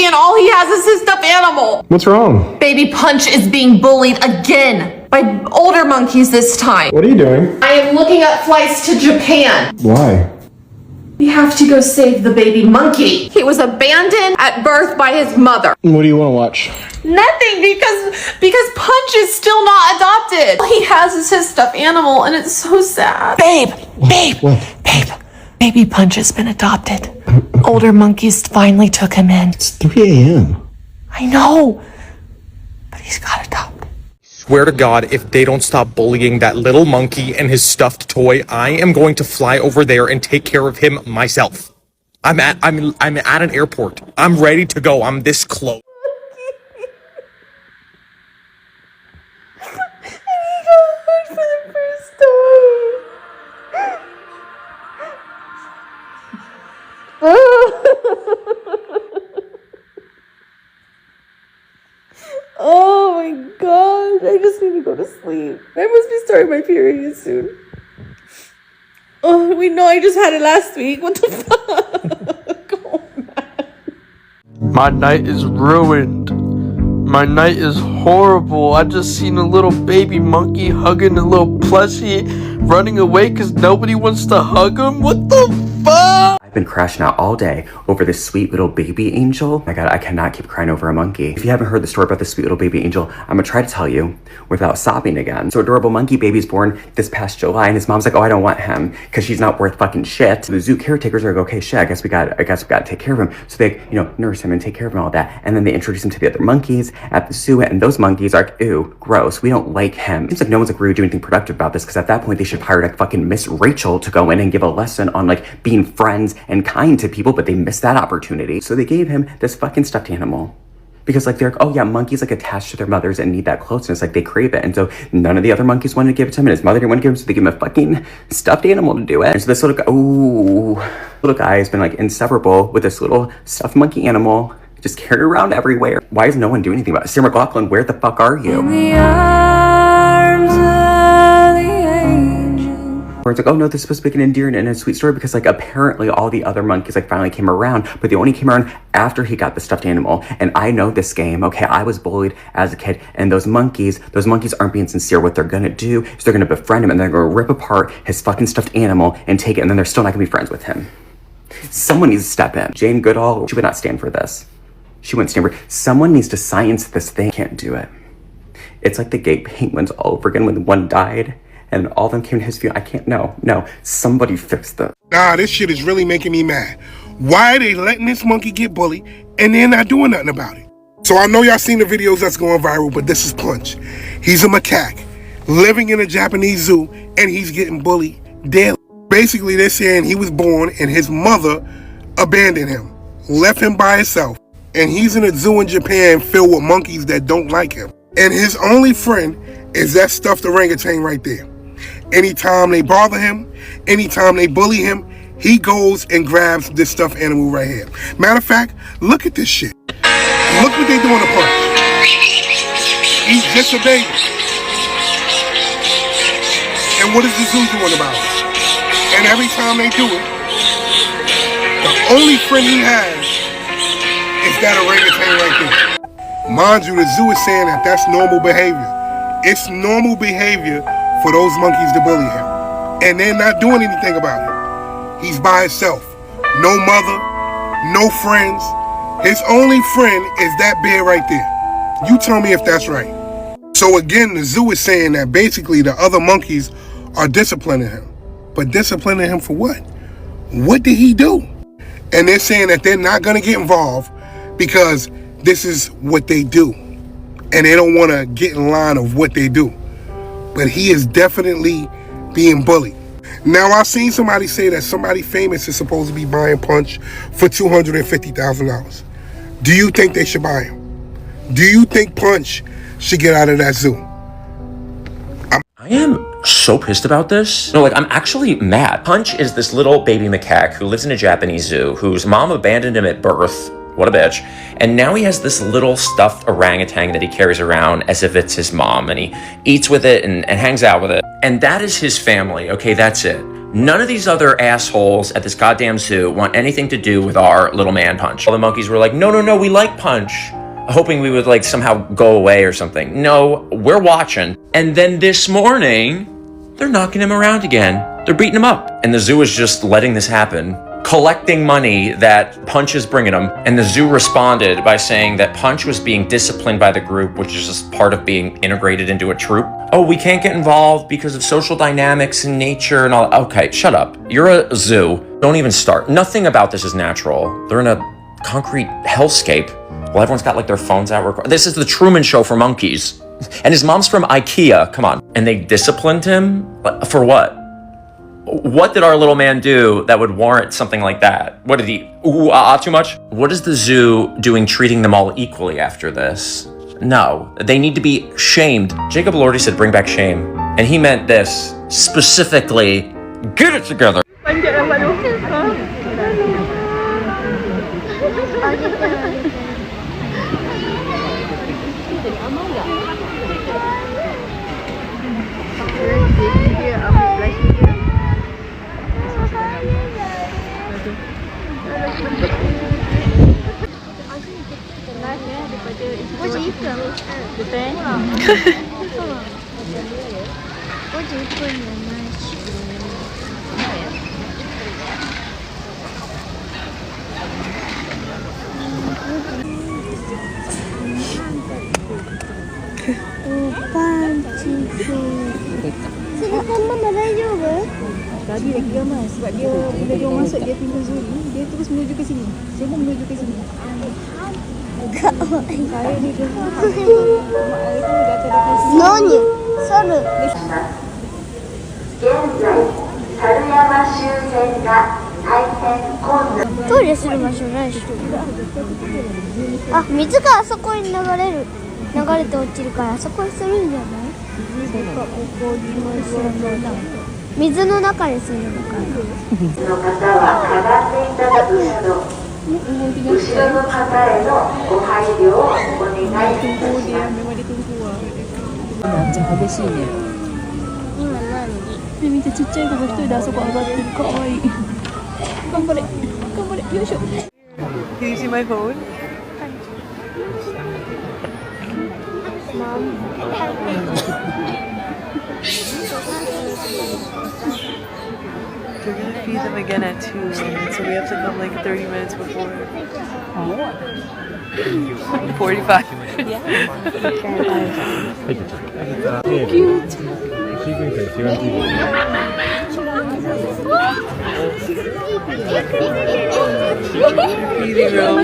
and all he has is his stuffed animal. What's wrong? Baby Punch is being bullied again by older monkeys this time. What are you doing? I am looking at flights to Japan. Why? We have to go save the baby monkey. He was abandoned at birth by his mother. What do you want to watch? Nothing, because Punch is still not adopted. All he has is his stuffed animal, and it's so sad. Babe. Baby Punch has been adopted. Older monkeys finally took him in. It's 3 a.m. I know, but he's got adopted. Swear to God, if they don't stop bullying that little monkey and his stuffed toy, I am going to fly over there and take care of him myself. I'm at an airport. I'm ready to go. I'm this close. For the first time. Oh my god, I just need to go to sleep. I must be starting my period soon. Oh, wait, no, I just had it last week. What the fuck? Oh, man. My night is ruined. My night is horrible. I just seen a little baby monkey hugging a little plushie, running away because nobody wants to hug him. What the fuck? I've been crashing out all day over this sweet little baby angel. My God, I cannot keep crying over a monkey. If you haven't heard the story about this sweet little baby angel, I'm gonna try to tell you without sobbing again. So adorable monkey baby's born this past July, and his mom's like, oh, I don't want him because she's not worth fucking shit. So the zoo caretakers are like, okay, shit, I guess we got to take care of him. So they, nurse him and take care of him and all that. And then they introduce him to the other monkeys at the zoo, and those monkeys are like, ew, gross. We don't like him. Seems like no one's like really doing anything productive about this, because at that point they should hire like fucking Miss Rachel to go in and give a lesson on like being friends and kind to people, but they missed that opportunity. So they gave him this fucking stuffed animal. Because like they're like, oh yeah, monkeys like attached to their mothers and need that closeness, like they crave it. And so none of the other monkeys wanted to give it to him, and his mother didn't want to give him, so they gave him a fucking stuffed animal to do it. And so this little guy has been like inseparable with this little stuffed monkey animal, just carried around everywhere. Why is no one doing anything about it? Sarah McLachlan, where the fuck are you? In the arms of the angel. Where it's like, oh no, this is supposed to be an endearing and a sweet story, because like apparently all the other monkeys like finally came around, but they only came around after he got the stuffed animal. And I know this game, okay? I was bullied as a kid, and those monkeys aren't being sincere. What they're gonna do is they're gonna befriend him, and they're gonna rip apart his fucking stuffed animal and take it, and then they're still not gonna be friends with him. Someone needs to step in. Jane Goodall, she would not stand for this. She wouldn't stand for it. Someone needs to science this thing. Can't do it. It's like the gay penguins all over again when one died and all of them came to his view. I can't, no. Somebody fix this. Nah, this shit is really making me mad. Why are they letting this monkey get bullied and they're not doing nothing about it? So I know y'all seen the videos that's going viral, but this is Punch. He's a macaque living in a Japanese zoo, and he's getting bullied daily. Basically, they're saying he was born and his mother abandoned him, left him by himself, and he's in a zoo in Japan filled with monkeys that don't like him. And his only friend is that stuffed orangutan right there. Anytime they bother him, anytime they bully him, he goes and grabs this stuffed animal right here. Matter of fact, look at this shit. Look what they doing to Punch. He's just a baby. And what is the zoo doing about it? And every time they do it, the only friend he has is that orangutan right there. Mind you, the zoo is saying that that's normal behavior. It's normal behavior for those monkeys to bully him. And they're not doing anything about it. He's by himself. No mother, no friends. His only friend is that bear right there. You tell me if that's right. So again, the zoo is saying that basically the other monkeys are disciplining him. But disciplining him for what? What did he do? And they're saying that they're not going to get involved because this is what they do. And they don't want to get in line of what they do. But he is definitely being bullied. Now, I've seen somebody say that somebody famous is supposed to be buying Punch for $250,000. Do you think they should buy him? Do you think Punch should get out of that zoo? I am so pissed about this. No, I'm actually mad. Punch is this little baby macaque who lives in a Japanese zoo, whose mom abandoned him at birth. What a bitch. And now he has this little stuffed orangutan that he carries around as if it's his mom, and he eats with it and hangs out with it. And that is his family, okay, that's it. None of these other assholes at this goddamn zoo want anything to do with our little man Punch. All the monkeys were like, no, we like Punch. Hoping we would like somehow go away or something. No, we're watching. And then this morning, they're knocking him around again. They're beating him up. And the zoo is just letting this happen, collecting money that Punch is bringing them. And the zoo responded by saying that Punch was being disciplined by the group, which is just part of being integrated into a troop. Oh, we can't get involved because of social dynamics and nature and all. Okay, shut up. You're a zoo. Don't even start. Nothing about this is natural. They're in a concrete hellscape. Well, everyone's got like their phones out. This is the Truman Show for monkeys. And his mom's from IKEA. Come on. And they disciplined him? For what? What did our little man do that would warrant something like that? What did he, too much? What is the zoo doing treating them all equally after this? No, they need to be shamed. Jacob Elordi said bring back shame. And he meant this, specifically, get it together. Tadi lagi ramai sebab dia bila dia masuk dia tinggal Zuri, dia terus menuju ke sini. Semua menuju ke sini. Saya ni tu. Mak itu dah terdekat. Nanya. Sana. トイレする場所ないし。あ、水があそこに流れて落ちるからあそこにするんじゃない？水の中でするのかな。の方はかがんでいただくなど、後ろの方へのご配慮をお願いいたします。めっちゃ激しいね。で、見てちっちゃい子が一人であそこ上がってる。かわいい。頑張れ、頑張れ、よいしょ。Can you see my phone? They're gonna feed them again at 2, and so we have to come like 30 minutes before. 45. Cute. Eating room.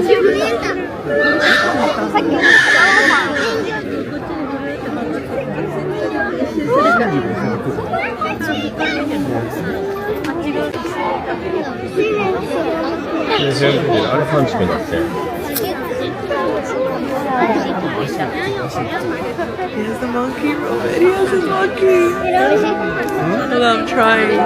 He has the monkey, Robert. He has his monkey. Hold on, I'm trying.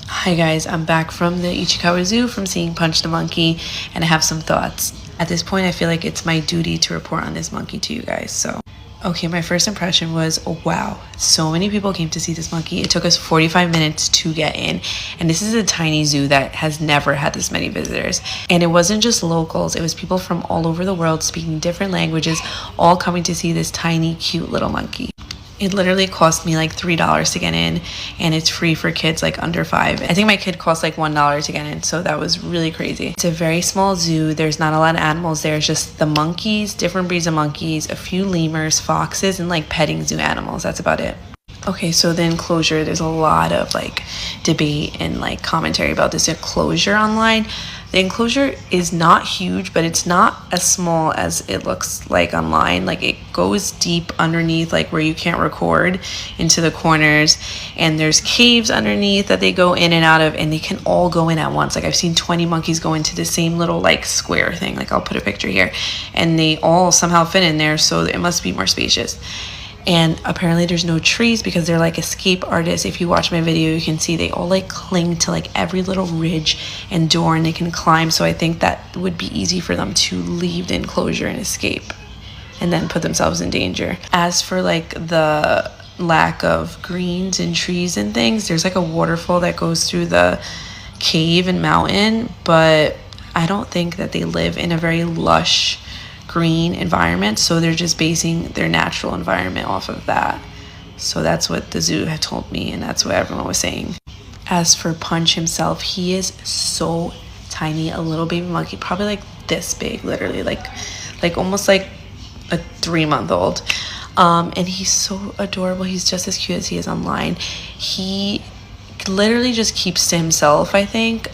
Hi guys, I'm back from the Ichikawa Zoo from seeing Punch the Monkey, and I have some thoughts. At this point, I feel like it's my duty to report on this monkey to you guys, so. Okay, my first impression was, oh, wow, so many people came to see this monkey. It took us 45 minutes to get in, and this is a tiny zoo that has never had this many visitors. And it wasn't just locals, it was people from all over the world speaking different languages, all coming to see this tiny, cute little monkey. It literally cost me like $3 to get in, and it's free for kids like under 5. I think my kid cost like $1 to get in, so that was really crazy. It's a very small zoo. There's not a lot of animals there. It's just the monkeys, different breeds of monkeys, a few lemurs, foxes, and like petting zoo animals. That's about it. Okay, so the enclosure, there's a lot of like debate and like commentary about this enclosure online. The enclosure is not huge, but it's not as small as it looks like online. Like it goes deep underneath, like where you can't record, into the corners, and there's caves underneath that they go in and out of, and they can all go in at once. Like I've seen 20 monkeys go into the same little like square thing. Like I'll put a picture here, and they all somehow fit in there, so it must be more spacious. And apparently there's no trees because they're like escape artists. If you watch my video, you can see they all like cling to like every little ridge and door, and they can climb. So I think that would be easy for them to leave the enclosure and escape. and then put themselves in danger. As for like the lack of greens and trees and things, there's like a waterfall that goes through the cave and mountain, but I don't think that they live in a very lush green environment, so they're just basing their natural environment off of that. So that's what the zoo had told me, and that's what everyone was saying. As for Punch himself, he is so tiny, a little baby monkey, probably like this big, literally, like almost like a 3-month-old. And he's so adorable. He's just as cute as he is online. He literally just keeps to himself, I think.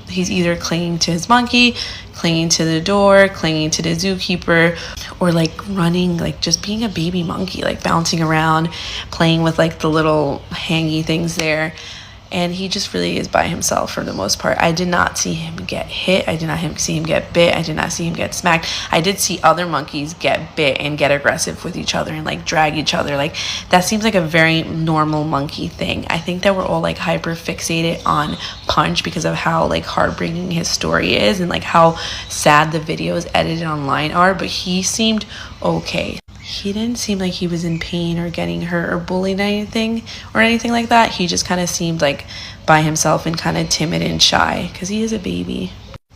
He's either clinging to his monkey, clinging to the door, clinging to the zookeeper, or like running, like just being a baby monkey, like bouncing around, playing with like the little hangy things there. And he just really is by himself for the most part. I did not see him get hit. I did not see him get bit. I did not see him get smacked. I did see other monkeys get bit and get aggressive with each other and like drag each other. Like that seems like a very normal monkey thing. I think that we're all like hyper fixated on Punch because of how like heartbreaking his story is and like how sad the videos edited online are. But he seemed okay. He didn't seem like he was in pain or getting hurt or bullied anything like that. He just kind of seemed like by himself and kind of timid and shy because he is a baby.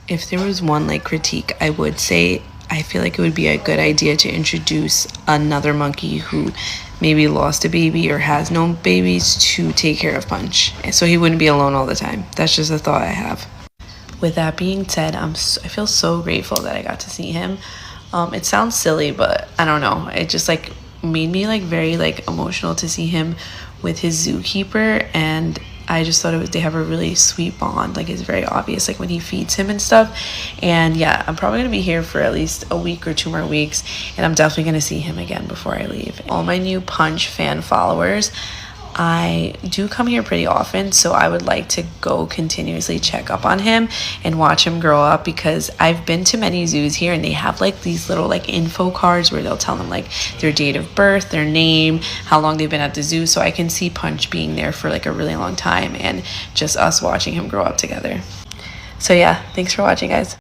If there was one like critique, I would say I feel like it would be a good idea to introduce another monkey who maybe lost a baby or has no babies to take care of Punch, so he wouldn't be alone all the time. That's just a thought I have. With that being said, I feel so grateful that I got to see him. It sounds silly, but I don't know. It just like made me like very like emotional to see him with his zookeeper, and I just thought they have a really sweet bond. Like it's very obvious, like when he feeds him and stuff. And yeah, I'm probably gonna be here for at least a week or 2 more weeks, and I'm definitely gonna see him again before I leave. All my new Punch fan followers, I do come here pretty often, so I would like to go continuously check up on him and watch him grow up, because I've been to many zoos here and they have like these little like info cards where they'll tell them like their date of birth, their name, how long they've been at the zoo, so I can see Punch being there for like a really long time and just us watching him grow up together. So yeah, thanks for watching, guys.